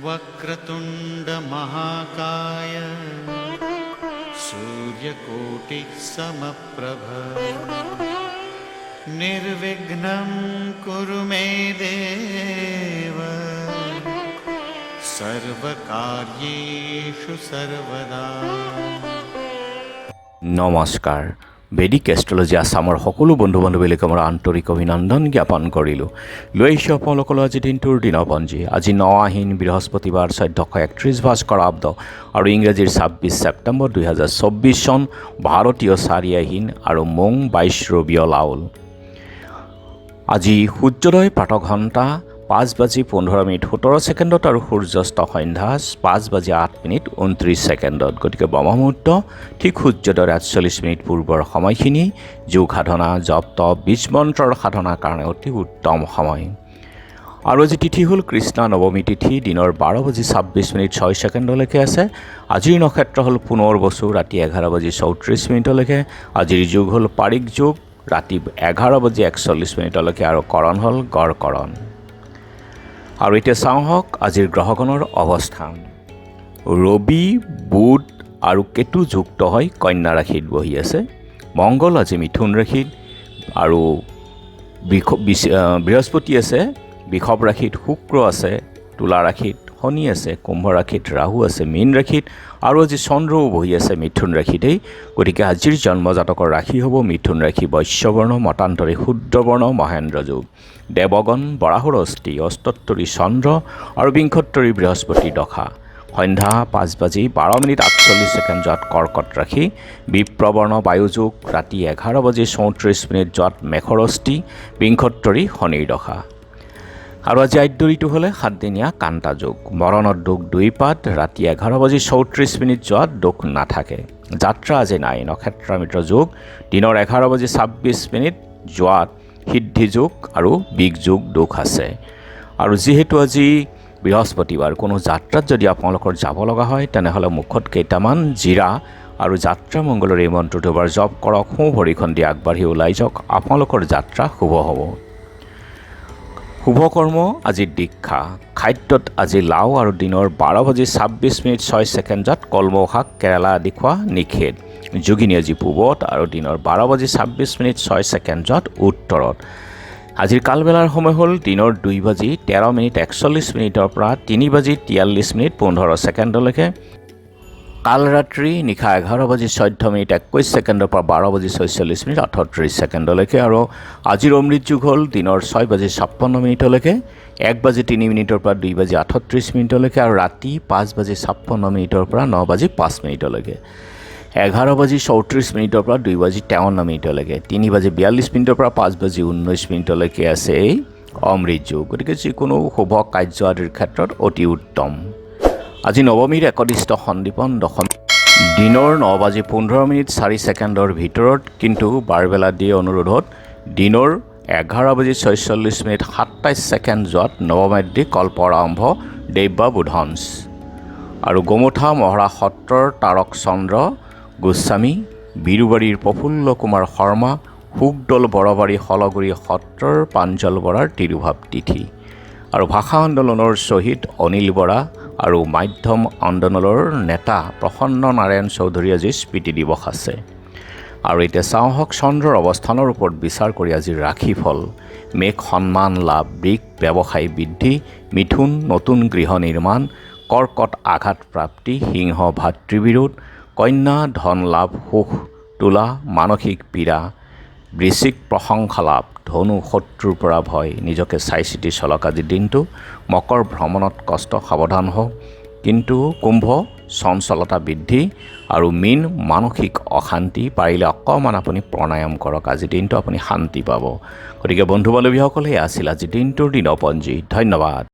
वक्रतुंड महाकाय सूर्यकोटि समप्रभ निर्विघ्नं कुरु मे देव सर्वकार्येषु सर्वदा। নমস্কাৰ। বেদিক এষ্ট্ৰলজি আছামৰ সকলো বন্ধু বান্ধৱীলৈ মোৰ আন্তৰিক অভিনন্দন জ্ঞাপন কৰিলোঁ। লৈ আহিছোঁ আপোনালোকলৈ আজি দিনটোৰ দিনপঞ্জী। আজি 9 আহিন বৃহস্পতিবাৰ 1431 ভাস্কৰাব্দ আৰু ইংৰাজীৰ 26 ছেপ্টেম্বৰ 2024 চন, ভাৰতীয় 4 আহিন আৰু মং 22 ৰবীয় লাউল। আজি সূৰ্যোদয় প্ৰাতঃঘণ্টা 5:15:17 আৰু সূৰ্যাস্ত সন্ধ্যা 5:08:29। গতিকে ব্ৰহ্মমুহূৰ্ত ঠিক সূৰ্যোদয়ৰ 48 মিনিট পূৰ্বৰ সময়খিনি যোগ সাধনা, জপ তপ, বীজ মন্ত্ৰৰ সাধনাৰ কাৰণে অতি উত্তম সময়। আৰু আজি তিথি হ'ল কৃষ্ণ নৱমী তিথি, দিনৰ 12:26:06 আছে। আজিৰ নক্ষত্ৰ হ'ল পুনৰ্বসু, ৰাতি 11:34 আজিৰ যুগ হ'ল পাৰিক যুগ, ৰাতি 11:41 আৰু কৰণ হ'ল গড়কৰণ। আৰু এতিয়া চাওঁ হওক আজিৰ গ্ৰহগণৰ অৱস্থান। ৰবি, বুধ আৰু কেতু যুক্ত হৈ কন্যা ৰাশিত বহি আছে। মংগল আজি মিথুন ৰাশিত আৰু বৃহস্পতি আছে বৃষভ ৰাশিত, শুক্ৰ আছে তুলা ৰাশিত, শনি আছে কুম্ভ ৰাশিত, ৰাহু আছে মীন ৰাশিত আৰু আজি চন্দ্ৰও বহি আছে মিথুন ৰাশিতেই। গতিকে আজিৰ জন্মজাতকৰ ৰাশি হ'ব মিথুন ৰাশি, বৈশ্যবৰ্ণ, মতান্তৰী শূদ্ৰবৰ্ণ, মহেন্দ্ৰ যোগ, দেৱগণ, বৰাহৰ অস্থি, অস্তত্তৰী চন্দ্ৰ আৰু বিংশত্তৰী বৃহস্পতি দশা। সন্ধ্যা 5:12:48 কৰ্কট ৰাশি, বিপ্ৰবৰ্ণ বায়ুযোগ, ৰাতি 11:34 মেঘৰ অস্থি, বিংশত্তৰী শনিৰ দশা। আৰু আজি আদ্যৰিটো হ'লে 7দিনীয়া কান্তা যোগ, মৰণৰ দুখ 2 পাত, ৰাতি 11:34 দুখ নাথাকে। যাত্ৰা আজি নাই। নক্ষত্ৰামিত্ৰ যোগ, দিনৰ 11:26 সিদ্ধি যোগ আৰু বিগ যোগ দুখ আছে। আৰু যিহেতু আজি বৃহস্পতিবাৰ, কোনো যাত্ৰাত যদি আপোনালোকৰ যাব লগা হয় তেনেহ'লে মুখত কেইটামান জিৰা আৰু যাত্ৰা মংগলৰ এই মন্ত্ৰটো এবাৰ জপ কৰক। সোঁ ভৰিখন দি আগবাঢ়ি ওলাই যাওক, আপোনালোকৰ যাত্ৰা শুভ হ'ব। শুভকৰ্ম আজি দীক্ষা। খাদ্যত আজি লাও আৰু দিনৰ 12:26:06 কলমৌ শাক, কেৰেলা আদি খোৱা নিষেধ। যোগিনী আজি পূবত আৰু দিনৰ 12:26:06 উত্তৰত। আজিৰ কালবেলাৰ সময় হ'ল দিনৰ 2:13:41 পৰা 3:43:15 কাল ৰাত্ৰি নিশা 11:14:21 পৰা 12:46:38 আৰু আজিৰ অমৃত যুগ হ'ল দিনৰ 6:56 1:03 পৰা 2:38 আৰু ৰাতি 5:56 পৰা 9:05 11:34 পৰা 2:53 3:42 পৰা 5:19 আছে এই অমৃত যুগ। গতিকে যিকোনো শুভ কাৰ্য আদিৰ ক্ষেত্ৰত অতি উত্তম। আজি নৱমীৰ একদিষ্ট সন্দীপন দশমী, দিনৰ 9:15:04 ভিতৰত, কিন্তু বাৰবেলা দিয়ে অনুৰোধত দিনৰ 11:46:27 নৱমাদ্ৰী কল্পৰ আৰম্ভ দেৱ বুধঞ্চ। আৰু গোমঠা মহৰা সত্ৰৰ তাৰক চন্দ্ৰ গোস্বামী, বিৰুবাৰীৰ প্ৰফুল্ল কুমাৰ শৰ্মা, শুকদল বৰবাৰী শলগুৰি সত্ৰৰ প্ৰাঞ্জল বৰাৰ তিৰুভাৱ তিথি। আৰু ভাষা আন্দোলনৰ শ্বহীদ অনিল বৰা আৰু মাধ্যম আন্দোলনৰ নেতা প্ৰসন্ন নাৰায়ণ চৌধুৰী আজি স্মৃতি দিৱস আছে। আৰু এতিয়া চাওঁ হওক চন্দ্ৰৰ অৱস্থানৰ ওপৰত বিচাৰ কৰি আজিৰ ৰাশিফল। মেঘ সন্মান লাভ, বৃষ ব্যৱসায় বৃদ্ধি, মিথুন নতুন গৃহ নিৰ্মাণ, কৰ্কট আঘাত প্ৰাপ্তি, সিংহ ভাতৃবিৰোধ, কন্যা ধন লাভ সুখ, তুলা মানসিক পীড়া, বৃশ্চিক প্ৰশংসা লাভ, ধনু শত্ৰুৰ পৰা ভয়, নিজকে চাই চিতি চলক আজিৰ দিনটো। মকৰ ভ্ৰমণত কষ্ট, সাৱধান হওক। কিন্তু কুম্ভ চঞ্চলতা বৃদ্ধি আৰু মীন মানসিক অশান্তি। পাৰিলে অকণমান আপুনি প্ৰণায়াম কৰক, আজিৰ দিনটো আপুনি শান্তি পাব। গতিকে বন্ধু বান্ধৱীসকলে এয়া আছিল আজিৰ দিনটোৰ দিনপঞ্জী। ধন্যবাদ।